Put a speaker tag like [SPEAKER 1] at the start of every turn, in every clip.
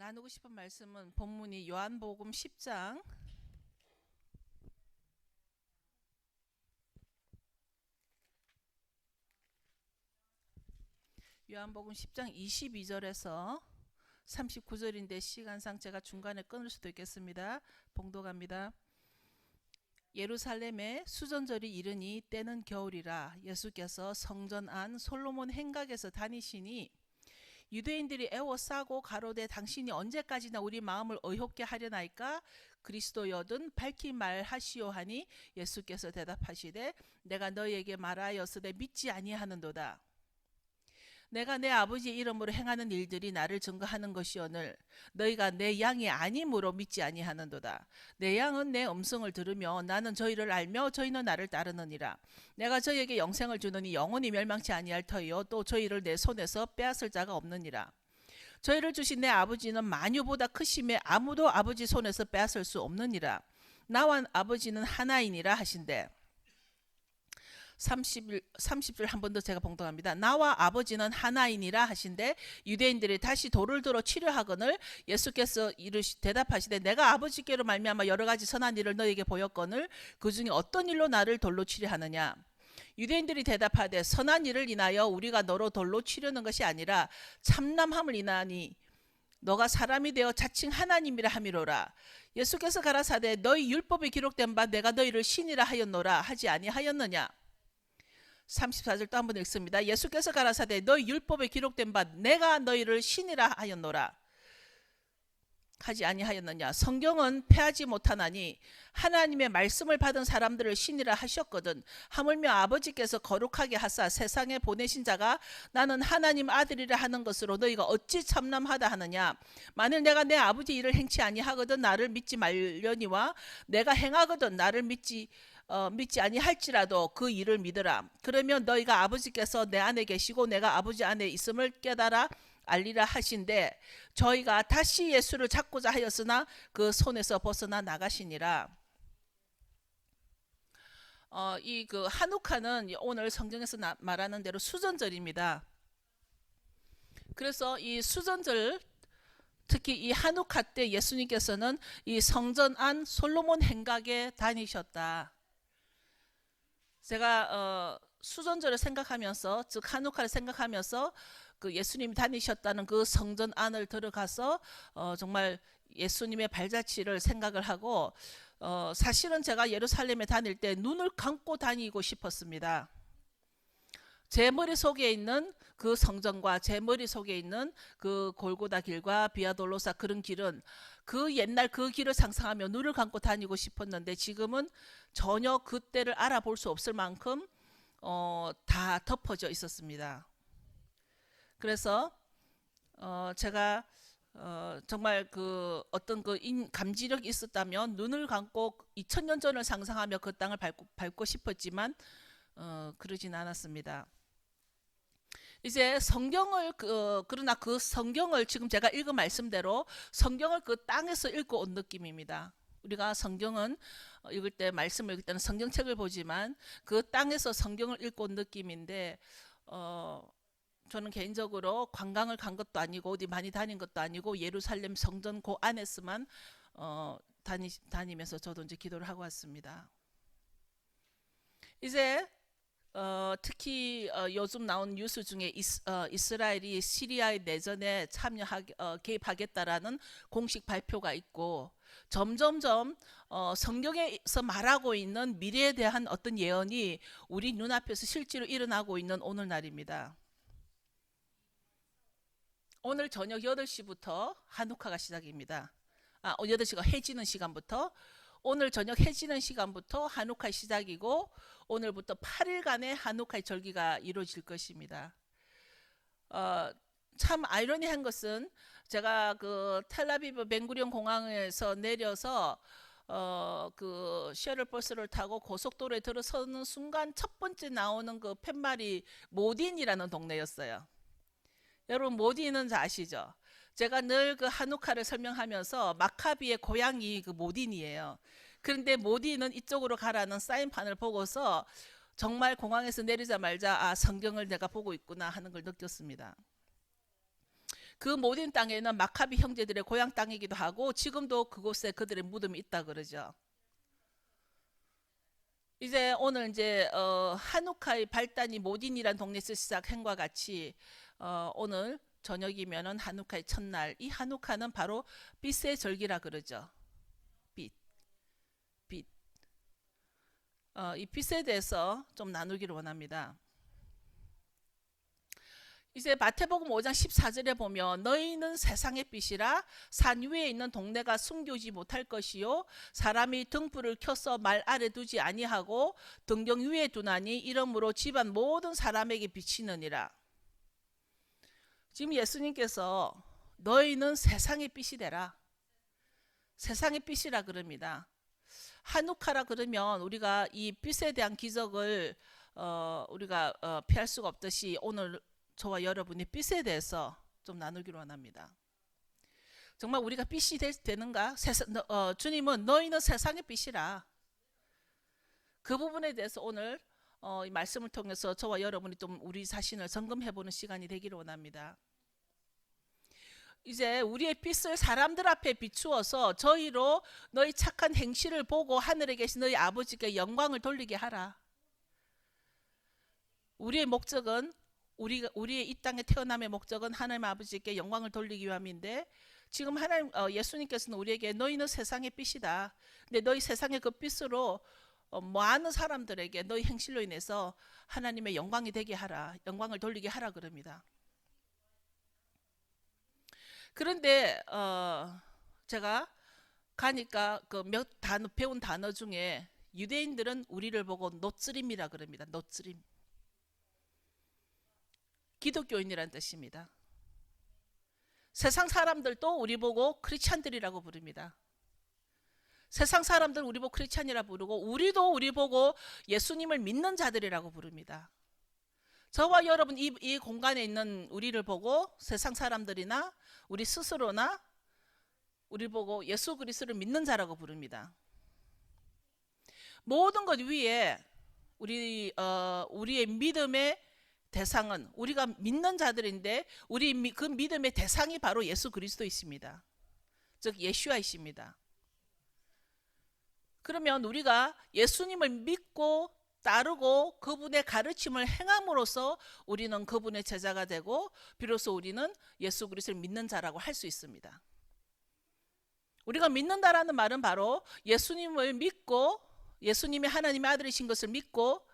[SPEAKER 1] 나누고 싶은 말씀은 본문이 요한복음 10장 요한복음 10장 22절에서 39절인데 시간상 제가 중간에 끊을 수도 있겠습니다. 봉독합니다. 예루살렘에 수전절이 이르니 때는 겨울이라 예수께서 성전 안 솔로몬 행각에서 다니시니 유대인들이 애워싸고 가로되 당신이 언제까지나 우리 마음을 의혹게 하려나이까 그리스도여든 밝히 말하시오 하니 예수께서 대답하시되 내가 너희에게 말하였으되 믿지 아니하는도다. 내가 내 아버지의 이름으로 행하는 일들이 나를 증거하는 것이오늘 너희가 내 양이 아님으로 믿지 아니하는도다. 내 양은 내 음성을 들으며 나는 저희를 알며 저희는 나를 따르느니라. 내가 저희에게 영생을 주느니 영원히 멸망치 아니할 터이요 또 저희를 내 손에서 빼앗을 자가 없느니라. 저희를 주신 내 아버지는 만유보다 크심에 아무도 아버지 손에서 빼앗을 수 없느니라. 나와 아버지는 하나이니라 하신대. 30절 한 번 더 제가 봉독합니다. 나와 아버지는 하나이니라 하신데 유대인들이 다시 돌을 들어 치려하거늘 예수께서 대답하시되 내가 아버지께로 말미암아 여러 가지 선한 일을 너희에게 보였거늘 그 중에 어떤 일로 나를 돌로 치려하느냐. 유대인들이 대답하되 선한 일을 인하여 우리가 너로 돌로 치려는 것이 아니라 참남함을 인하니 너가 사람이 되어 자칭 하나님이라 함이로라. 예수께서 가라사대 너희 율법에 기록된 바 내가 너희를 신이라 하였노라 하지 아니하였느냐. 34절 또 한번 읽습니다. 예수께서 가라사대 너희 율법에 기록된 바 내가 너희를 신이라 하였노라 하지 아니하였느냐. 성경은 패하지 못하나니 하나님의 말씀을 받은 사람들을 신이라 하셨거든. 하물며 아버지께서 거룩하게 하사 세상에 보내신 자가 나는 하나님 아들이라 하는 것으로 너희가 어찌 참남하다 하느냐. 만일 내가 내 아버지 일을 행치 아니하거든 나를 믿지 말려니와 내가 행하거든 나를 믿지 아니할지라도 그 일을 믿으라. 그러면 너희가 아버지께서 내 안에 계시고 내가 아버지 안에 있음을 깨달아 알리라 하신데 저희가 다시 예수를 잡고자 하였으나 그 손에서 벗어나 나가시니라. 이 그 한우카는 오늘 성경에서 말하는 대로 수전절입니다. 그래서 이 수전절 특히 이 한우카 때 예수님께서는 이 성전 안 솔로몬 행각에 다니셨다. 제가 수전절을 생각하면서 즉 한우카를 생각하면서 그 예수님이 다니셨다는 그 성전 안을 들어가서 정말 예수님의 발자취를 생각을 하고 사실은 제가 예루살렘에 다닐 때 눈을 감고 다니고 싶었습니다. 제 머릿속에 있는 그 성전과 제 머릿속에 있는 그 골고다 길과 비아돌로사 그런 길은 그 옛날 그 길을 상상하며 눈을 감고 다니고 싶었는데 지금은 전혀 그때를 알아볼 수 없을 만큼 다 덮어져 있었습니다. 그래서 제가 정말 그 어떤 그 감지력이 있었다면 눈을 감고 2000년 전을 상상하며 그 땅을 밟고 싶었지만 그러진 않았습니다. 이제 성경을 그러나 그 성경을 지금 제가 읽은 말씀대로 성경을 그 땅에서 읽고 온 느낌입니다. 우리가 성경은 읽을 때 말씀을 읽을 때는 성경책을 보지만 그 땅에서 성경을 읽고 온 느낌인데 저는 개인적으로 관광을 간 것도 아니고 어디 많이 다닌 것도 아니고 예루살렘 성전 그 안에서만 다니면서 저도 이제 기도를 하고 왔습니다. 이제 특히 요즘 나온 뉴스 중에 이스라엘이 시리아의 내전에 개입하겠다라는 공식 발표가 있고 점점점 성경에서 말하고 있는 미래에 대한 어떤 예언이 우리 눈앞에서 실제로 일어나고 있는 오늘날입니다. 오늘 저녁 8시부터 한우카가 시작입니다. 8시가 해지는 시간부터 오늘 저녁 해지는 시간부터 한우카 시작이고 오늘부터 8일간의 한우카의 절기가 이루어질 것입니다. 참 아이러니한 것은 제가 그 텔아비브 벤구리온 공항에서 내려서 그 셔틀버스를 타고 고속도로에 들어서는 순간 첫 번째 나오는 그 팻말이 모딘이라는 동네였어요. 여러분 모딘은 아시죠? 제가 늘 그 한우카를 설명하면서 마카비의 고향이 그 모딘이에요. 그런데 모딘은 이쪽으로 가라는 사인판을 보고서 정말 공항에서 내리자마자 성경을 내가 보고 있구나 하는 걸 느꼈습니다. 그 모든 땅에는 마카비 형제들의 고향 땅이기도 하고 지금도 그곳에 그들의 무덤이 있다 그러죠. 이제 오늘 이제 한우카의 발단이 모딘이란 동네에서 시작한과 같이 오늘 저녁이면은 한우카의 첫날, 이 한우카는 바로 빛의 절기라 그러죠. 빛, 빛. 이 빛에 대해서 좀 나누기를 원합니다. 이제 마태복음 5장 14절에 보면 너희는 세상의 빛이라 산 위에 있는 동네가 숨겨지 못할 것이요 사람이 등불을 켜서 말 아래 두지 아니하고 등경 위에 두나니 이러므로 집안 모든 사람에게 비치느니라. 지금 예수님께서 너희는 세상의 빛이 되라. 세상의 빛이라 그럽니다. 한우카라 그러면 우리가 이 빛에 대한 기적을 우리가 피할 수가 없듯이 오늘 저와 여러분이 빛에 대해서 좀 나누기로 원합니다. 정말 우리가 빛이 되는가? 주님은 너희는 세상의 빛이라. 그 부분에 대해서 오늘 이 말씀을 통해서 저와 여러분이 좀 우리 자신을 점검해보는 시간이 되기를 원합니다. 이제 우리의 빛을 사람들 앞에 비추어서 저희로 너희 착한 행실을 보고 하늘에 계신 너희 아버지께 영광을 돌리게 하라. 우리의 목적은 우리의 이 땅에 태어남의 목적은 하나님 아버지께 영광을 돌리기 위함인데 지금 하나님 예수님께서는 우리에게 너희는 세상의 빛이다. 근데 너희 세상의 그 빛으로 많은 사람들에게 너희 행실로 인해서 하나님의 영광이 되게 하라. 영광을 돌리게 하라 그럽니다. 그런데 제가 가니까 그 몇 단어 배운 단어 중에 유대인들은 우리를 보고 노쓰림이라 그럽니다. 노쓰림. 기독교인이란 뜻입니다. 세상 사람들도 우리 보고 크리스찬들이라고 부릅니다. 세상 사람들은 우리 보고 크리스찬이라 부르고 우리도 우리 보고 예수님을 믿는 자들이라고 부릅니다. 저와 여러분 이 공간에 있는 우리를 보고 세상 사람들이나 우리 스스로나 우리 보고 예수 그리스도를 믿는 자라고 부릅니다. 모든 것 위에 우리의 믿음의 대상은 우리가 믿는 자들인데 우리 그 믿음의 대상이 바로 예수 그리스도이십니다. 즉 예슈아이십니다. 그러면 우리가 예수님을 믿고 따르고 그분의 가르침을 행함으로써 우리는 그분의 제자가 되고 비로소 우리는 예수 그리스도를 믿는 자라고 할 수 있습니다. 우리가 믿는다라는 말은 바로 예수님을 믿고 예수님이 하나님의 아들이신 것을 믿고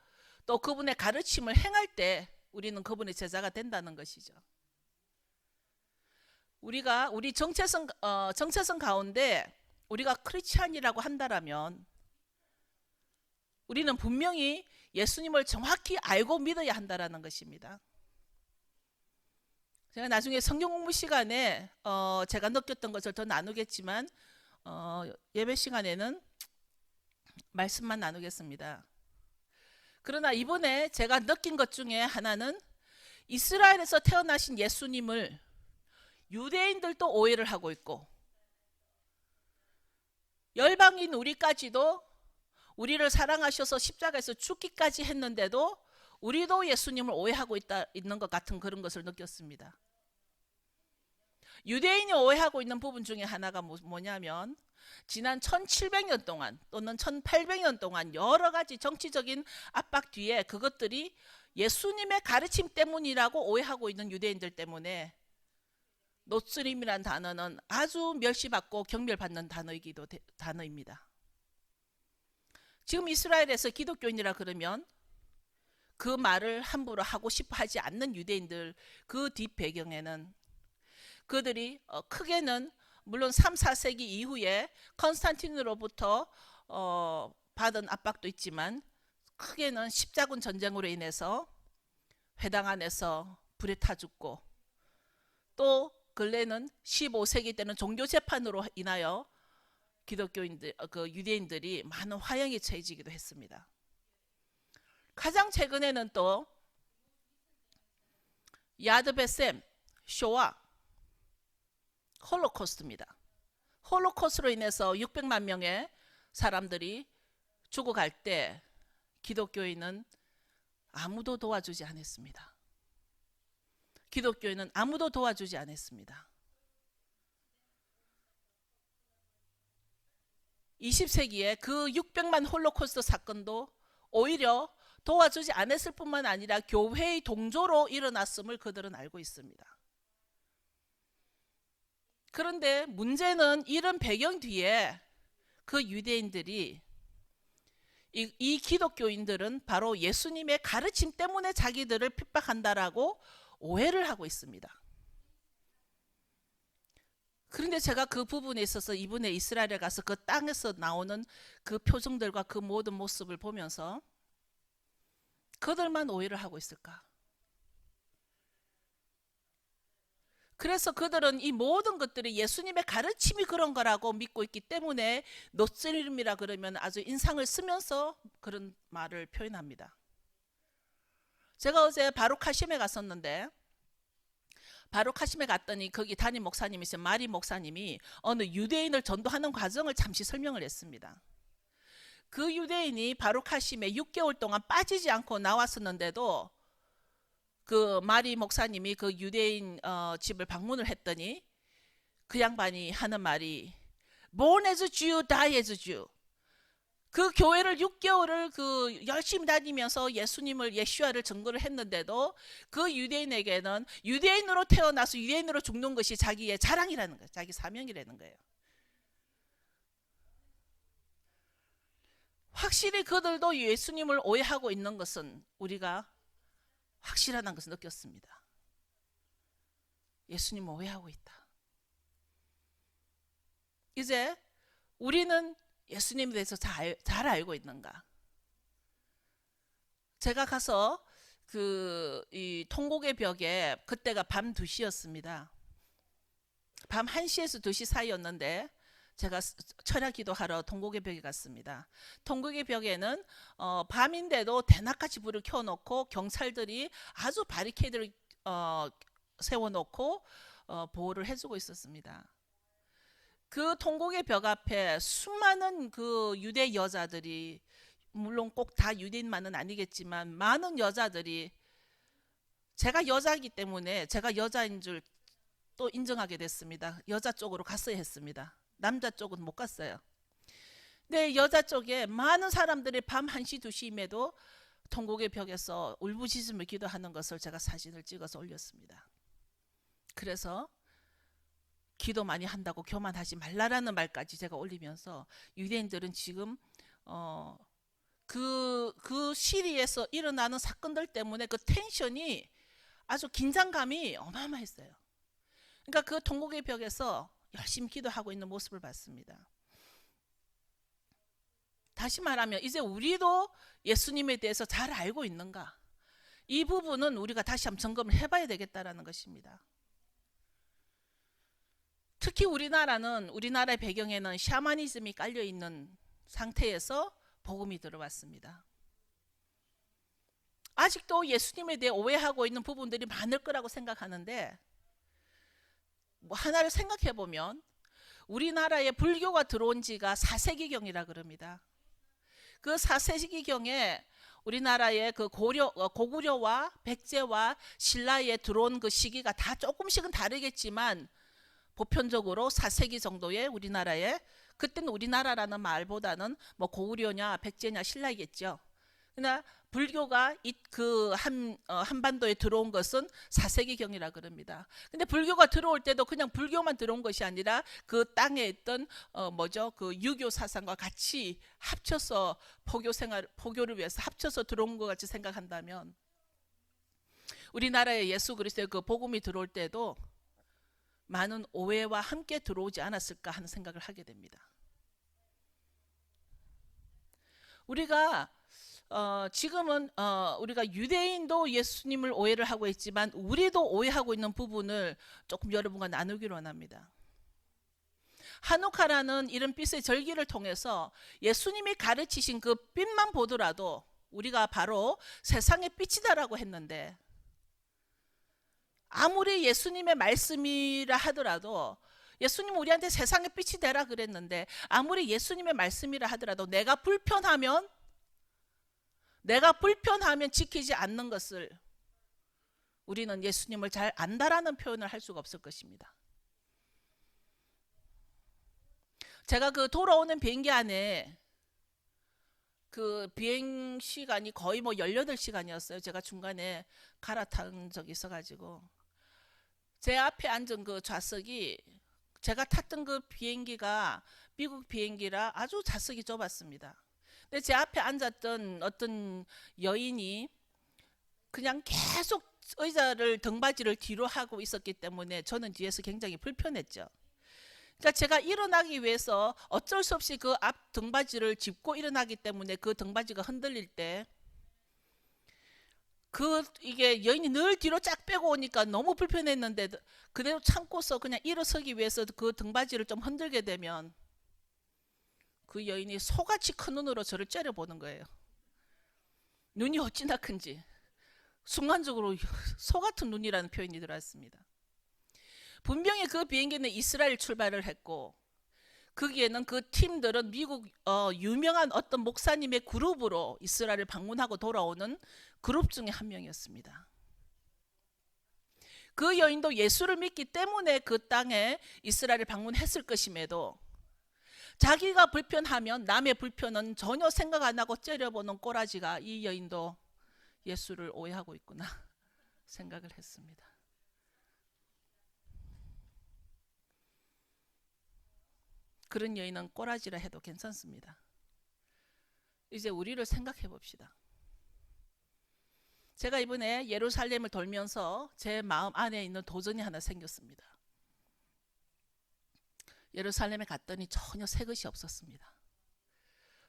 [SPEAKER 1] 또 그분의 가르침을 행할 때 우리는 그분의 제자가 된다는 것이죠. 우리 정체성 가운데 우리가 크리스찬이라고 한다라면 우리는 분명히 예수님을 정확히 알고 믿어야 한다라는 것입니다. 제가 나중에 성경 공부 시간에 제가 느꼈던 것을 더 나누겠지만 예배 시간에는 말씀만 나누겠습니다. 그러나 이번에 제가 느낀 것 중에 하나는 이스라엘에서 태어나신 예수님을 유대인들도 오해를 하고 있고 열방인 우리까지도 우리를 사랑하셔서 십자가에서 죽기까지 했는데도 우리도 예수님을 오해하고 있는 것 같은 그런 것을 느꼈습니다. 유대인이 오해하고 있는 부분 중에 하나가 뭐냐면 지난 1700년 동안 또는 1800년 동안 여러 가지 정치적인 압박 뒤에 그것들이 예수님의 가르침 때문이라고 오해하고 있는 유대인들 때문에 노쓰림이란 단어는 아주 멸시받고 경멸받는 단어입니다. 지금 이스라엘에서 기독교인이라 그러면 그 말을 함부로 하고 싶어 하지 않는 유대인들 그 뒷배경에는 그들이 크게는 물론 3, 4세기 이후에 컨스탄틴으로부터 받은 압박도 있지만 크게는 십자군 전쟁으로 인해서 회당 안에서 불에 타 죽고 또 근래는 15세기 때는 종교 재판으로 인하여 기독교인들 그 유대인들이 많은 화형에 처해지기도 했습니다. 가장 최근에는 또 야드베셈, 쇼와, 홀로코스트입니다. 홀로코스트로 인해서 600만 명의 사람들이 죽어갈 때 기독교인은 아무도 도와주지 않았습니다. 기독교인은 아무도 도와주지 않았습니다. 20세기에 그 600만 홀로코스트 사건도 오히려 도와주지 않았을 뿐만 아니라 교회의 동조로 일어났음을 그들은 알고 있습니다. 그런데 문제는 이런 배경 뒤에 그 유대인들이 이 기독교인들은 바로 예수님의 가르침 때문에 자기들을 핍박한다라고 오해를 하고 있습니다. 그런데 제가 그 부분에 있어서 이번에 이스라엘에 가서 그 땅에서 나오는 그 표정들과 그 모든 모습을 보면서 그들만 오해를 하고 있을까? 그래서 그들은 이 모든 것들이 예수님의 가르침이 그런 거라고 믿고 있기 때문에 노스림이라 그러면 아주 인상을 쓰면서 그런 말을 표현합니다. 제가 어제 바룩하심에 갔었는데, 바룩하심에 갔더니 거기 담임 목사님이신 마리 목사님이 어느 유대인을 전도하는 과정을 잠시 설명을 했습니다. 그 유대인이 바룩하심에 6개월 동안 빠지지 않고 나왔었는데도 그 마리 목사님이 그 유대인 집을 방문을 했더니 그 양반이 하는 말이 Born as a Jew, die as a Jew. 그 교회를 6개월을 그 열심히 다니면서 예슈아를 증거를 했는데도 그 유대인에게는 유대인으로 태어나서 유대인으로 죽는 것이 자기의 자랑이라는 거예요. 자기 사명이라는 거예요. 확실히 그들도 예수님을 오해하고 있는 것은 우리가 확실하다는 것을 느꼈습니다. 예수님 오해하고 있다. 이제 우리는 예수님에 대해서 잘 알고 있는가? 제가 가서 이 통곡의 벽에 그때가 밤 2시였습니다. 밤 1시에서 2시 사이였는데 제가 철야 기도하러 통곡의 벽에 갔습니다. 통곡의 벽에는 밤인데도 대낮같이 불을 켜놓고 경찰들이 아주 바리케이드를 세워놓고 보호를 해주고 있었습니다. 그 통곡의 벽 앞에 수많은 그 유대 여자들이, 물론 꼭 다 유대인만은 아니겠지만 많은 여자들이, 제가 여자이기 때문에 제가 여자인 줄 또 인정하게 됐습니다. 여자 쪽으로 갔어야 했습니다. 남자 쪽은 못 갔어요. 근데 여자 쪽에 많은 사람들이 밤 1시 2시임에도 통곡의 벽에서 울부짖으며 기도하는 것을 제가 사진을 찍어서 올렸습니다. 그래서 기도 많이 한다고 교만하지 말라라는 말까지 제가 올리면서 유대인들은 지금 그 시리에서 일어나는 사건들 때문에 그 텐션이 아주 긴장감이 어마어마했어요. 그러니까 그 통곡의 벽에서 열심히 기도하고 있는 모습을 봤습니다. 다시 말하면 이제 우리도 예수님에 대해서 잘 알고 있는가? 이 부분은 우리가 다시 한번 점검을 해봐야 되겠다라는 것입니다. 특히 우리나라의 배경에는 샤머니즘이 깔려있는 상태에서 복음이 들어왔습니다. 아직도 예수님에 대해 오해하고 있는 부분들이 많을 거라고 생각하는데, 하나를 생각해 보면 우리나라에 불교가 들어온 지가 4세기경이라 그럽니다. 그 4세기경에 우리나라의 그 고구려와 백제와 신라에 들어온 그 시기가 다 조금씩은 다르겠지만 보편적으로 4세기 정도에 우리나라에, 그때는 우리나라라는 말보다는 뭐 고구려냐 백제냐 신라이겠죠. 그러나 불교가 한반도에 들어온 것은 4세기경이라 그럽니다. 근데 불교가 들어올 때도 그냥 불교만 들어온 것이 아니라 그 땅에 있던 그 유교 사상과 같이 합쳐서 포교를 위해서 합쳐서 들어온 것 같이 생각한다면, 우리나라에 예수 그리스도의 그 복음이 들어올 때도 많은 오해와 함께 들어오지 않았을까 하는 생각을 하게 됩니다. 우리가 지금은 우리가 유대인도 예수님을 오해를 하고 있지만 우리도 오해하고 있는 부분을 조금 여러분과 나누기로 원합니다. 하누카라는 이런 빛의 절기를 통해서 예수님이 가르치신 그 빛만 보더라도 우리가 바로 세상의 빛이다라고 했는데, 아무리 예수님의 말씀이라 하더라도, 예수님 우리한테 세상의 빛이 되라 그랬는데, 아무리 예수님의 말씀이라 하더라도 내가 불편하면 지키지 않는 것을 우리는 예수님을 잘 안다라는 표현을 할 수가 없을 것입니다. 제가 그 돌아오는 비행기 안에 그 비행 시간이 거의 뭐 18시간이었어요. 제가 중간에 갈아탄 적이 있어가지고 제 앞에 앉은 그 좌석이 제가 탔던 그 비행기가 미국 비행기라 아주 좌석이 좁았습니다. 근데 제 앞에 앉았던 어떤 여인이 그냥 계속 의자를 등받이를 뒤로 하고 있었기 때문에 저는 뒤에서 굉장히 불편했죠. 그러니까 제가 일어나기 위해서 어쩔 수 없이 그 앞 등받이를 짚고 일어나기 때문에 그 등받이가 흔들릴 때 이게 여인이 늘 뒤로 쫙 빼고 오니까 너무 불편했는데 그대로 참고서 그냥 일어서기 위해서 그 등받이를 좀 흔들게 되면 그 여인이 소같이 큰 눈으로 저를 째려보는 거예요. 눈이 어찌나 큰지 순간적으로 소 같은 눈이라는 표현이 들어왔습니다. 분명히 그 비행기는 이스라엘 출발을 했고 거기에는 그 팀들은 미국 유명한 어떤 목사님의 그룹으로 이스라엘을 방문하고 돌아오는 그룹 중에 한 명이었습니다. 그 여인도 예수를 믿기 때문에 그 땅에 이스라엘을 방문했을 것임에도 자기가 불편하면 남의 불편은 전혀 생각 안 하고 째려보는 꼬라지가 이 여인도 예수를 오해하고 있구나 생각을 했습니다. 그런 여인은 꼬라지라 해도 괜찮습니다. 이제 우리를 생각해 봅시다. 제가 이번에 예루살렘을 돌면서 제 마음 안에 있는 도전이 하나 생겼습니다. 예루살렘에 갔더니 전혀 새 것이 없었습니다.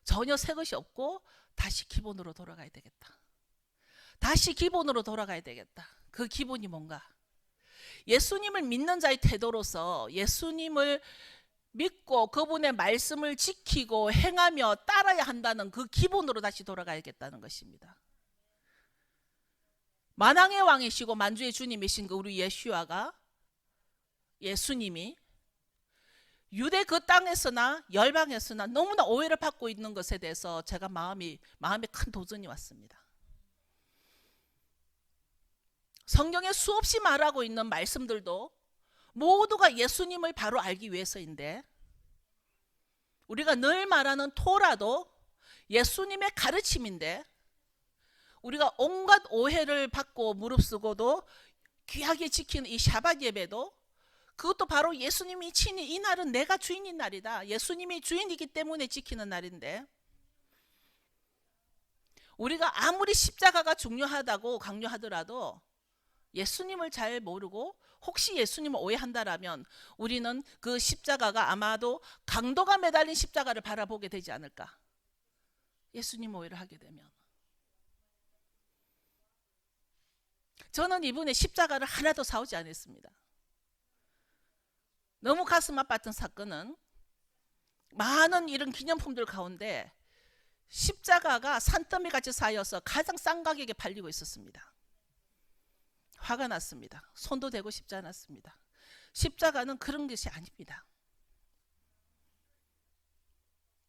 [SPEAKER 1] 전혀 새 것이 없고 다시 기본으로 돌아가야 되겠다. 다시 기본으로 돌아가야 되겠다. 그 기본이 뭔가? 예수님을 믿는 자의 태도로서 예수님을 믿고 그분의 말씀을 지키고 행하며 따라야 한다는 그 기본으로 다시 돌아가야겠다는 것입니다. 만왕의 왕이시고 만주의 주님이신 그 우리 예수님이 유대 그 땅에서나 열방에서나 너무나 오해를 받고 있는 것에 대해서 제가 마음에 큰 도전이 왔습니다. 성경에 수없이 말하고 있는 말씀들도 모두가 예수님을 바로 알기 위해서인데 우리가 늘 말하는 토라도 예수님의 가르침인데 우리가 온갖 오해를 받고 무릅쓰고도 귀하게 지키는 이 샤밧 예배도 그것도 바로 예수님이 친히 이 날은 내가 주인인 날이다. 예수님이 주인이기 때문에 지키는 날인데 우리가 아무리 십자가가 중요하다고 강요하더라도 예수님을 잘 모르고 혹시 예수님을 오해한다라면 우리는 그 십자가가 아마도 강도가 매달린 십자가를 바라보게 되지 않을까? 예수님 오해를 하게 되면. 저는 이번에 십자가를 하나도 사오지 않았습니다. 너무 가슴 아팠던 사건은 많은 이런 기념품들 가운데 십자가가 산더미같이 쌓여서 가장 싼 가격에 팔리고 있었습니다. 화가 났습니다. 손도 대고 싶지 않았습니다. 십자가는 그런 것이 아닙니다.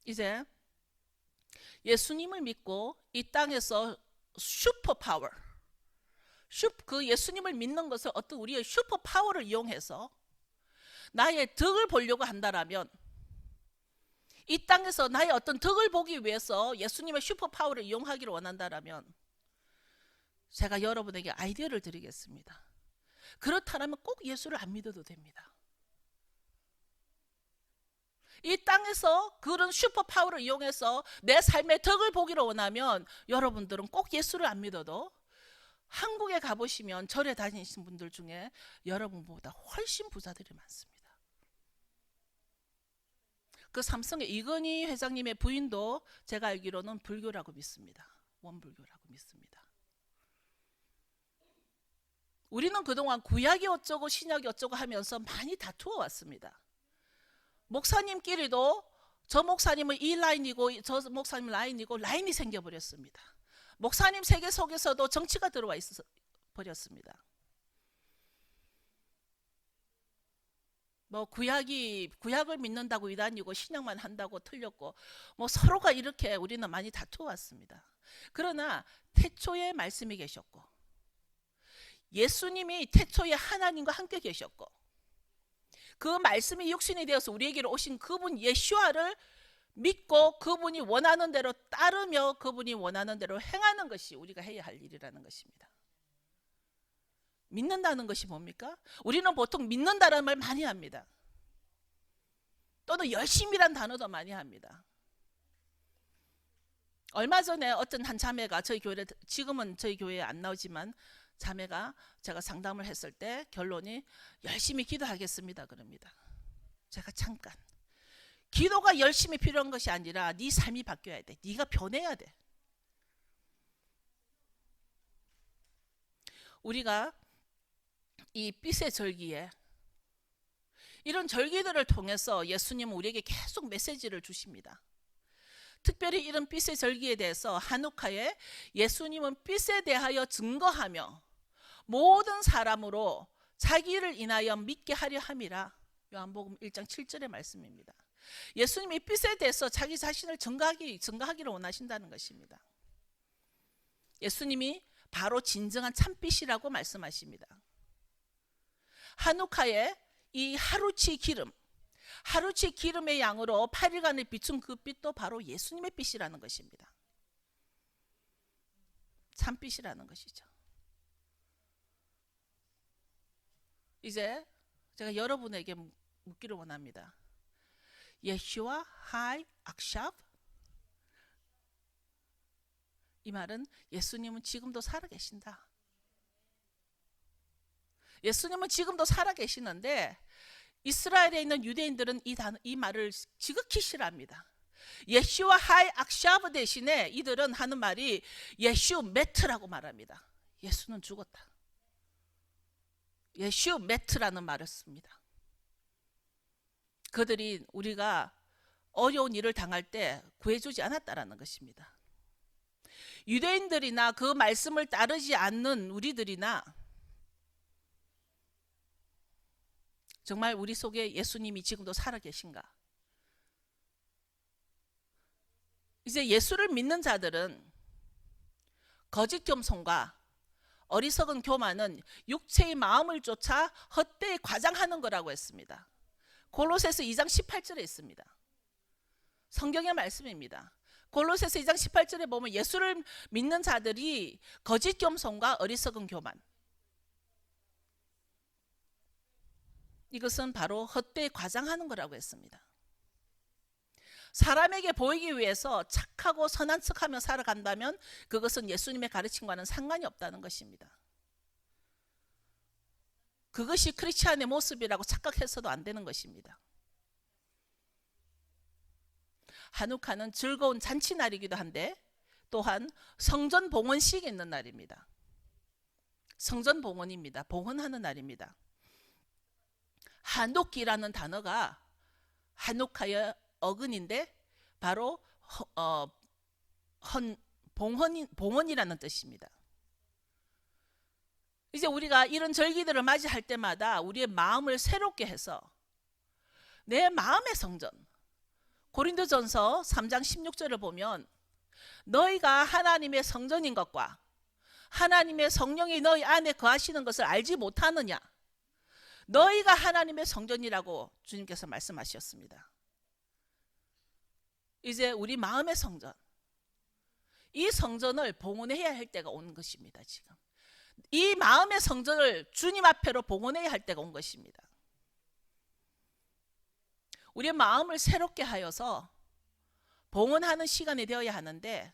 [SPEAKER 1] 이제 예수님을 믿고 이 땅에서 슈퍼파워, 그 예수님을 믿는 것을 어떤 우리의 슈퍼파워를 이용해서 나의 덕을 보려고 한다라면 이 땅에서 나의 어떤 덕을 보기 위해서 예수님의 슈퍼파워를 이용하기를 원한다라면 제가 여러분에게 아이디어를 드리겠습니다. 그렇다면 꼭 예수를 안 믿어도 됩니다. 이 땅에서 그런 슈퍼파워를 이용해서 내 삶의 덕을 보기를 원하면 여러분들은 꼭 예수를 안 믿어도 한국에 가보시면 절에 다니신 분들 중에 여러분보다 훨씬 부자들이 많습니다. 그 삼성의 이건희 회장님의 부인도 제가 알기로는 불교라고 믿습니다. 원불교라고 믿습니다. 우리는 그동안 구약이 어쩌고 신약이 어쩌고 하면서 많이 다투어 왔습니다. 목사님끼리도 저 목사님은 이 라인이고 저 목사님 라인이고 라인이 생겨버렸습니다. 목사님 세계 속에서도 정치가 들어와 있어 버렸습니다. 뭐 구약을 믿는다고 이단이고 신약만 한다고 틀렸고 뭐 서로가 이렇게 우리는 많이 다투어 왔습니다. 그러나 태초에 말씀이 계셨고 예수님이 태초에 하나님과 함께 계셨고 그 말씀이 육신이 되어서 우리에게로 오신 그분 예수아를 믿고 그분이 원하는 대로 따르며 그분이 원하는 대로 행하는 것이 우리가 해야 할 일이라는 것입니다. 믿는다는 것이 뭡니까? 우리는 보통 믿는다는 말 많이 합니다. 또는 열심이란 단어도 많이 합니다. 얼마 전에 어떤 한 자매가 저희 교회에, 지금은 저희 교회에 안 나오지만 자매가 제가 상담을 했을 때 결론이 열심히 기도하겠습니다 그럽니다. 제가 잠깐, 기도가 열심히 필요한 것이 아니라 네 삶이 바뀌어야 돼. 네가 변해야 돼. 우리가 이 빛의 절기에 이런 절기들을 통해서 예수님은 우리에게 계속 메시지를 주십니다. 특별히 이런 빛의 절기에 대해서 한우카에 예수님은 빛에 대하여 증거하며 모든 사람으로 자기를 인하여 믿게 하려 함이라. 요한복음 1장 7절의 말씀입니다. 예수님이 빛에 대해서 자기 자신을 증거하기를 원하신다는 것입니다. 예수님이 바로 진정한 참빛이라고 말씀하십니다. 한우카에 이 하루치 기름의 양으로 8일간을 비춘 그 빛도 바로 예수님의 빛이라는 것입니다. 참빛이라는 것이죠. 이제 제가 여러분에게 묻기를 원합니다. 예슈아 하이 악샵, 이 말은 예수님은 지금도 살아계신다. 예수님은 지금도 살아계시는데 이스라엘에 있는 유대인들은 이 말을 지극히 싫어합니다. 예슈아 하이 악샤브 대신에 이들은 하는 말이 예슈 메트라고 말합니다. 예수는 죽었다. 예슈 메트라는 말을 씁니다. 그들이 우리가 어려운 일을 당할 때 구해주지 않았다라는 것입니다. 유대인들이나 그 말씀을 따르지 않는 우리들이나 정말 우리 속에 예수님이 지금도 살아계신가? 이제 예수를 믿는 자들은 거짓 겸손과 어리석은 교만은 육체의 마음을 쫓아 헛되이 과장하는 거라고 했습니다. 골로새서 2장 18절에 있습니다. 성경의 말씀입니다. 골로새서 2장 18절에 보면 예수를 믿는 자들이 거짓 겸손과 어리석은 교만, 이것은 바로 헛되이 과장하는 거라고 했습니다. 사람에게 보이기 위해서 착하고 선한 척하며 살아간다면 그것은 예수님의 가르침과는 상관이 없다는 것입니다. 그것이 크리스찬의 모습이라고 착각해서도 안 되는 것입니다. 한우카는 즐거운 잔치날이기도 한데 또한 성전 봉헌식이 있는 날입니다. 성전 봉헌입니다. 봉헌하는 날입니다. 한옥기라는 단어가 한옥하의 어근인데 바로 봉헌이라는 뜻입니다. 이제 우리가 이런 절기들을 맞이할 때마다 우리의 마음을 새롭게 해서 내 마음의 성전, 고린도전서 3장 16절을 보면 너희가 하나님의 성전인 것과 하나님의 성령이 너희 안에 거하시는 것을 알지 못하느냐, 너희가 하나님의 성전이라고 주님께서 말씀하셨습니다. 이제 우리 마음의 성전, 이 성전을 봉헌해야 할 때가 온 것입니다. 지금 이 마음의 성전을 주님 앞에로 봉헌해야 할 때가 온 것입니다. 우리의 마음을 새롭게 하여서 봉헌하는 시간이 되어야 하는데,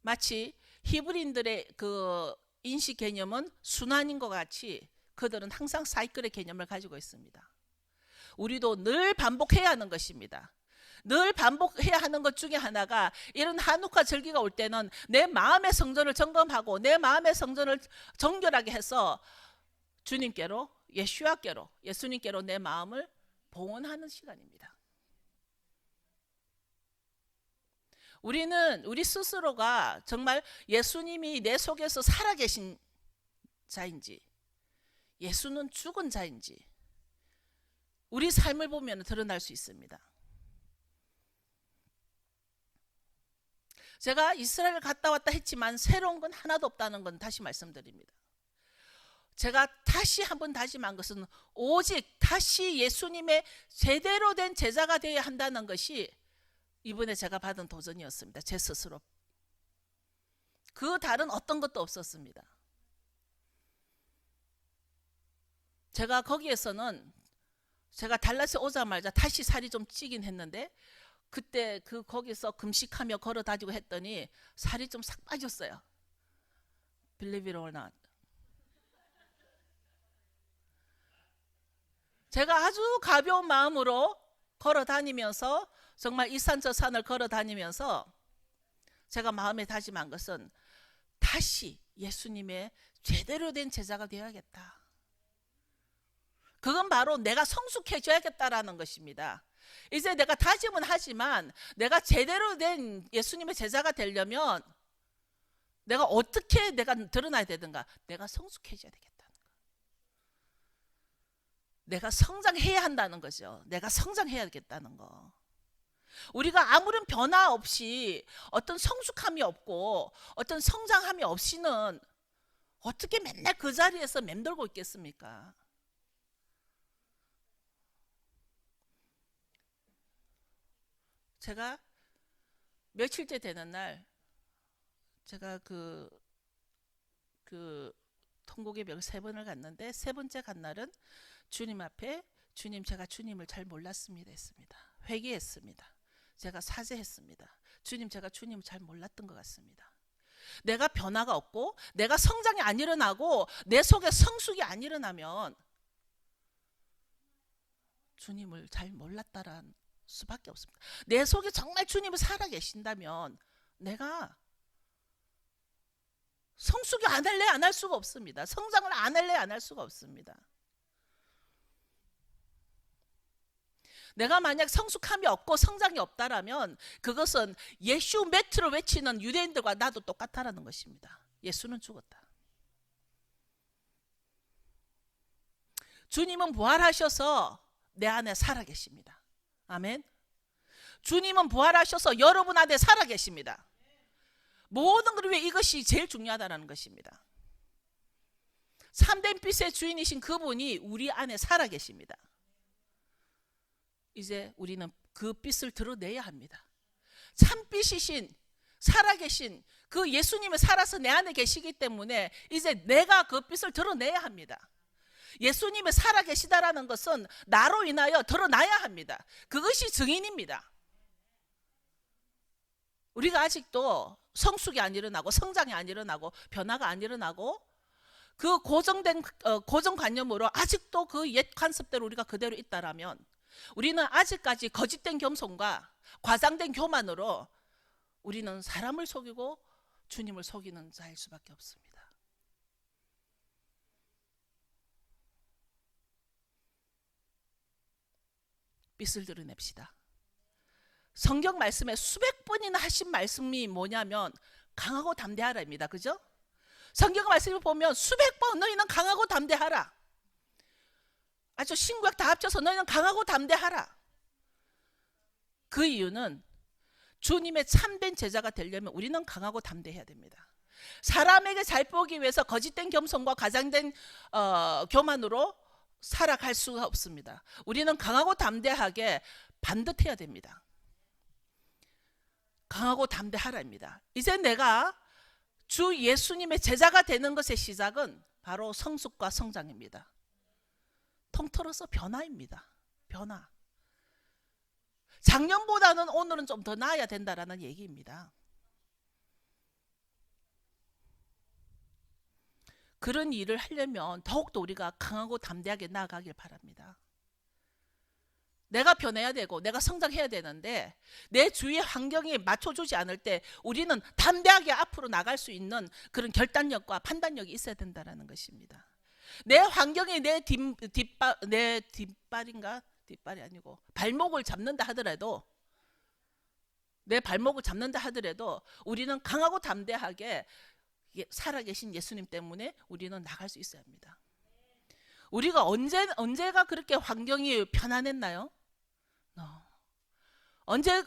[SPEAKER 1] 마치 히브리인들의 그 인식 개념은 순환인 것 같이 그들은 항상 사이클의 개념을 가지고 있습니다. 우리도 늘 반복해야 하는 것입니다. 늘 반복해야 하는 것 중에 하나가 이런 한우카 절기가 올 때는 내 마음의 성전을 점검하고 내 마음의 성전을 정결하게 해서 주님께로, 예수와께로, 예수님께로 내 마음을 봉헌하는 시간입니다. 우리는 우리 스스로가 정말 예수님이 내 속에서 살아계신 자인지 예수는 죽은 자인지 우리 삶을 보면 드러날 수 있습니다. 제가 이스라엘 갔다 왔다 했지만 새로운 건 하나도 없다는 건 다시 말씀드립니다. 제가 다시 한번 다짐한 것은 오직 다시 예수님의 제대로 된 제자가 되어야 한다는 것이 이번에 제가 받은 도전이었습니다. 제 스스로. 그 다른 어떤 것도 없었습니다. 제가 거기에서는 제가 달라스에 오자마자 다시 살이 좀 찌긴 했는데 그때 거기서 금식하며 걸어 다니고 했더니 살이 좀 싹 빠졌어요. Believe it or not. 제가 아주 가벼운 마음으로 걸어 다니면서 정말 이 산 저 산을 걸어 다니면서 제가 마음에 다짐한 것은 다시 예수님의 제대로 된 제자가 되어야겠다. 그건 바로 내가 성숙해져야겠다라는 것입니다. 이제 내가 다짐은 하지만 내가 제대로 된 예수님의 제자가 되려면 내가 어떻게 내가 드러나야 되든가 내가 성숙해져야 되겠다는 거. 내가 성장해야 한다는 거죠. 내가 성장해야겠다는 거. 우리가 아무런 변화 없이 어떤 성숙함이 없고 어떤 성장함이 없이는 어떻게 맨날 그 자리에서 맴돌고 있겠습니까? 제가 며칠째 되는 날 제가 그 통곡의 벽 3번을 갔는데 3번째 간 날은 주님 앞에 주님 제가 주님을 잘 몰랐습니다 했습니다. 회개했습니다. 제가 사죄했습니다. 주님 제가 주님을 잘 몰랐던 것 같습니다. 내가 변화가 없고 내가 성장이 안 일어나고 내 속에 성숙이 안 일어나면 주님을 잘 몰랐다란 수밖에 없습니다. 내 속에 정말 주님을 살아계신다면 내가 성숙이 안 할래 안 할 수가 없습니다. 성장을 안 할래 안 할 수가 없습니다. 내가 만약 성숙함이 없고 성장이 없다라면 그것은 예수 매트로 외치는 유대인들과 나도 똑같다라는 것입니다. 예수는 죽었다. 주님은 부활하셔서 내 안에 살아계십니다. 아멘. 주님은 부활하셔서 여러분 안에 살아계십니다. 모든 걸 위해 이것이 제일 중요하다는 것입니다. 참된 빛의 주인이신 그분이 우리 안에 살아계십니다. 이제 우리는 그 빛을 드러내야 합니다. 참빛이신 살아계신 그 예수님이 살아서 내 안에 계시기 때문에 이제 내가 그 빛을 드러내야 합니다. 예수님이 살아계시다라는 것은 나로 인하여 드러나야 합니다. 그것이 증인입니다. 우리가 아직도 성숙이 안 일어나고 성장이 안 일어나고 변화가 안 일어나고 그 고정된 고정관념으로 아직도 그 옛 관습대로 우리가 그대로 있다라면 우리는 아직까지 거짓된 겸손과 과장된 교만으로 우리는 사람을 속이고 주님을 속이는 자일 수밖에 없습니다. 빛을 드러냅시다. 성경 말씀에 수백 번이나 하신 말씀이 뭐냐면 강하고 담대하라입니다. 그죠? 성경 말씀을 보면 수백 번 너희는 강하고 담대하라. 아주 신구약 다 합쳐서 너희는 강하고 담대하라. 그 이유는 주님의 참된 제자가 되려면 우리는 강하고 담대해야 됩니다. 사람에게 잘 보기 위해서 거짓된 겸손과 과장된 교만으로 살아갈 수가 없습니다. 우리는 강하고 담대하게 반듯해야 됩니다. 강하고 담대하라입니다. 이제 내가 주 예수님의 제자가 되는 것의 시작은 바로 성숙과 성장입니다. 통틀어서 변화입니다. 변화. 작년보다는 오늘은 좀 더 나아야 된다라는 얘기입니다. 그런 일을 하려면 더욱더 우리가 강하고 담대하게 나아가길 바랍니다. 내가 변해야 되고 내가 성장해야 되는데 내 주위의 환경이 맞춰주지 않을 때 우리는 담대하게 앞으로 나갈 수 있는 그런 결단력과 판단력이 있어야 된다는 것입니다. 내 환경이 내 뒷발이 아니고 발목을 잡는다 하더라도 내 발목을 잡는다 하더라도 우리는 강하고 담대하게 살아계신 예수님 때문에 우리는 나갈 수 있어야 합니다. 우리가 언제가 그렇게 환경이 편안했나요?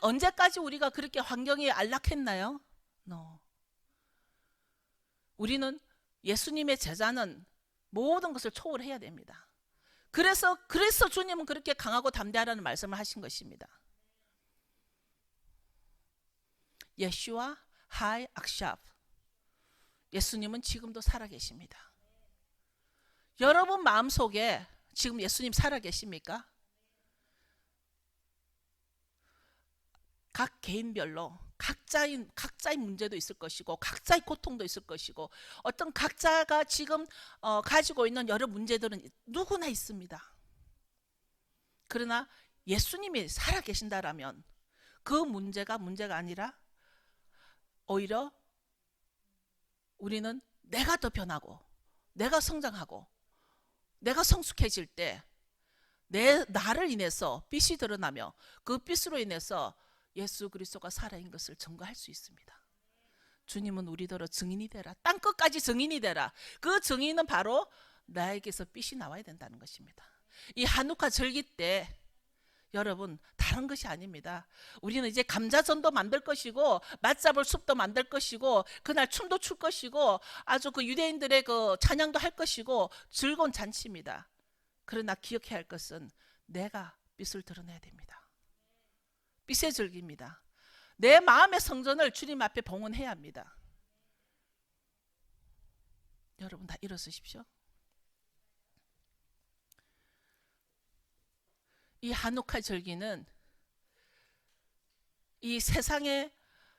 [SPEAKER 1] 언제까지 우리가 그렇게 환경이 안락했나요? No. 우리는 예수님의 제자는 모든 것을 초월해야 됩니다. 그래서 주님은 그렇게 강하고 담대하라는 말씀을 하신 것입니다. 예슈아 하이 악샵. 예수님은 지금도 살아계십니다. 여러분 마음속에 지금 예수님 살아계십니까? 각 개인별로 각자의 문제도 있을 것이고 각자의 고통도 있을 것이고 어떤 각자가 지금 가지고 있는 여러 문제들은 누구나 있습니다. 그러나 예수님이 살아계신다라면 그 문제가 아니라 오히려 우리는 내가 더 변하고 내가 성장하고 내가 성숙해질 때 나를 인해서 빛이 드러나며 그 빛으로 인해서 예수 그리스도가 살아있는 것을 증거할 수 있습니다. 주님은 우리더러 증인이 되라. 땅끝까지 증인이 되라. 그 증인은 바로 나에게서 빛이 나와야 된다는 것입니다. 이 한우카 절기 때 여러분 다른 것이 아닙니다. 우리는 이제 감자전도 만들 것이고 맛잡을 숲도 만들 것이고 그날 춤도 출 것이고 아주 그 유대인들의 그 찬양도 할 것이고 즐거운 잔치입니다. 그러나 기억해야 할 것은 내가 빛을 드러내야 됩니다. 빛의 절기입니다. 내 마음의 성전을 주님 앞에 봉헌해야 합니다. 여러분 다 일어서십시오. 이 한우카 절기는 이 세상의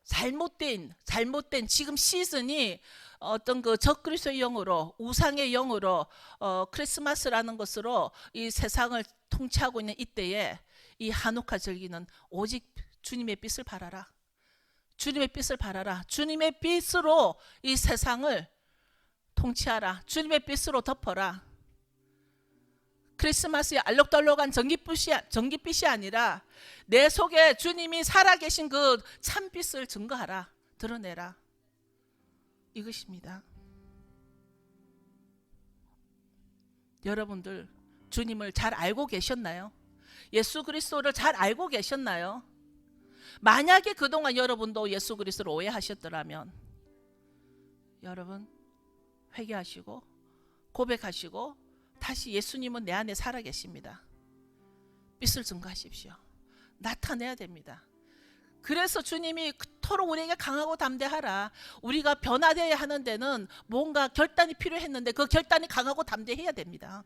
[SPEAKER 1] 잘못된 지금 시즌이 어떤 그 적그리스도의 영으로 우상의 영으로 크리스마스라는 것으로 이 세상을 통치하고 있는 이때에 이 한우카 절기는 오직 주님의 빛을 발하라. 주님의 빛을 발하라. 주님의 빛으로 이 세상을 통치하라. 주님의 빛으로 덮어라. 크리스마스의 알록달록한 전깃빛이 아니라 내 속에 주님이 살아계신 그 참빛을 증거하라. 드러내라. 이것입니다. 여러분들 주님을 잘 알고 계셨나요? 예수 그리스도를 잘 알고 계셨나요? 만약에 그동안 여러분도 예수 그리스도를 오해하셨더라면 여러분 회개하시고 고백하시고 다시 예수님은 내 안에 살아계십니다. 빛을 증거하십시오. 나타내야 됩니다. 그래서 주님이 그토록 우리에게 강하고 담대하라. 우리가 변화되어야 하는 데는 뭔가 결단이 필요했는데 그 결단이 강하고 담대해야 됩니다.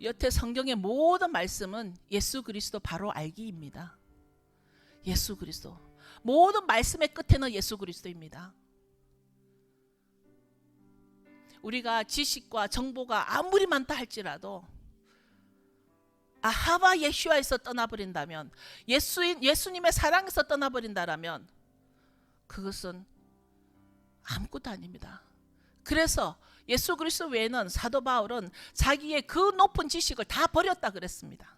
[SPEAKER 1] 여태 성경의 모든 말씀은 예수 그리스도 바로 알기입니다. 예수 그리스도. 모든 말씀의 끝에는 예수 그리스도입니다. 우리가 지식과 정보가 아무리 많다 할지라도 아하바 예슈아에서 떠나버린다면 예수님의 사랑에서 떠나버린다면 그것은 아무것도 아닙니다. 그래서 예수 그리스도 외에는 사도 바울은 자기의 그 높은 지식을 다 버렸다 그랬습니다.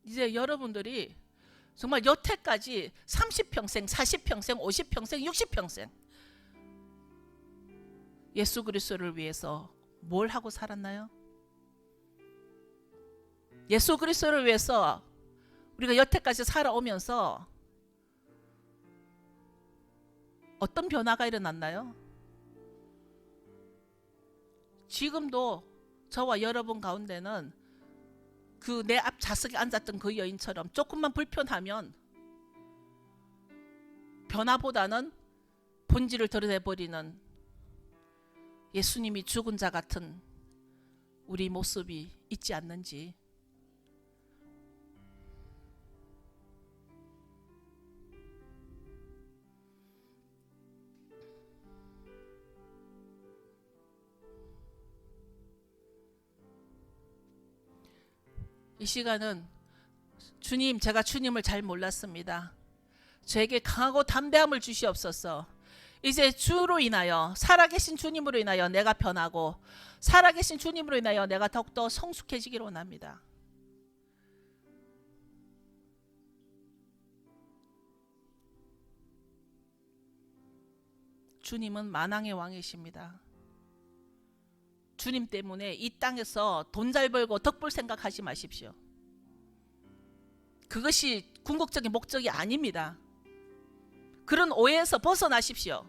[SPEAKER 1] 이제 여러분들이 정말 여태까지 30평생, 40평생, 50평생, 60평생 예수 그리스도를 위해서 뭘 하고 살았나요? 예수 그리스도를 위해서 우리가 여태까지 살아오면서 어떤 변화가 일어났나요? 지금도 저와 여러분 가운데는 그 내 앞 좌석에 앉았던 그 여인처럼 조금만 불편하면 변화보다는 본질을 드러내버리는 예수님이 죽은 자 같은 우리 모습이 있지 않는지. 이 시간은 주님, 제가 주님을 잘 몰랐습니다. 저에게 강하고 담대함을 주시옵소서. 이제 주로 인하여 살아계신 주님으로 인하여 내가 변하고 살아계신 주님으로 인하여 내가 더욱더 성숙해지기를 원합니다. 주님은 만왕의 왕이십니다. 주님 때문에 이 땅에서 돈 잘 벌고 덕볼 생각하지 마십시오. 그것이 궁극적인 목적이 아닙니다. 그런 오해에서 벗어나십시오.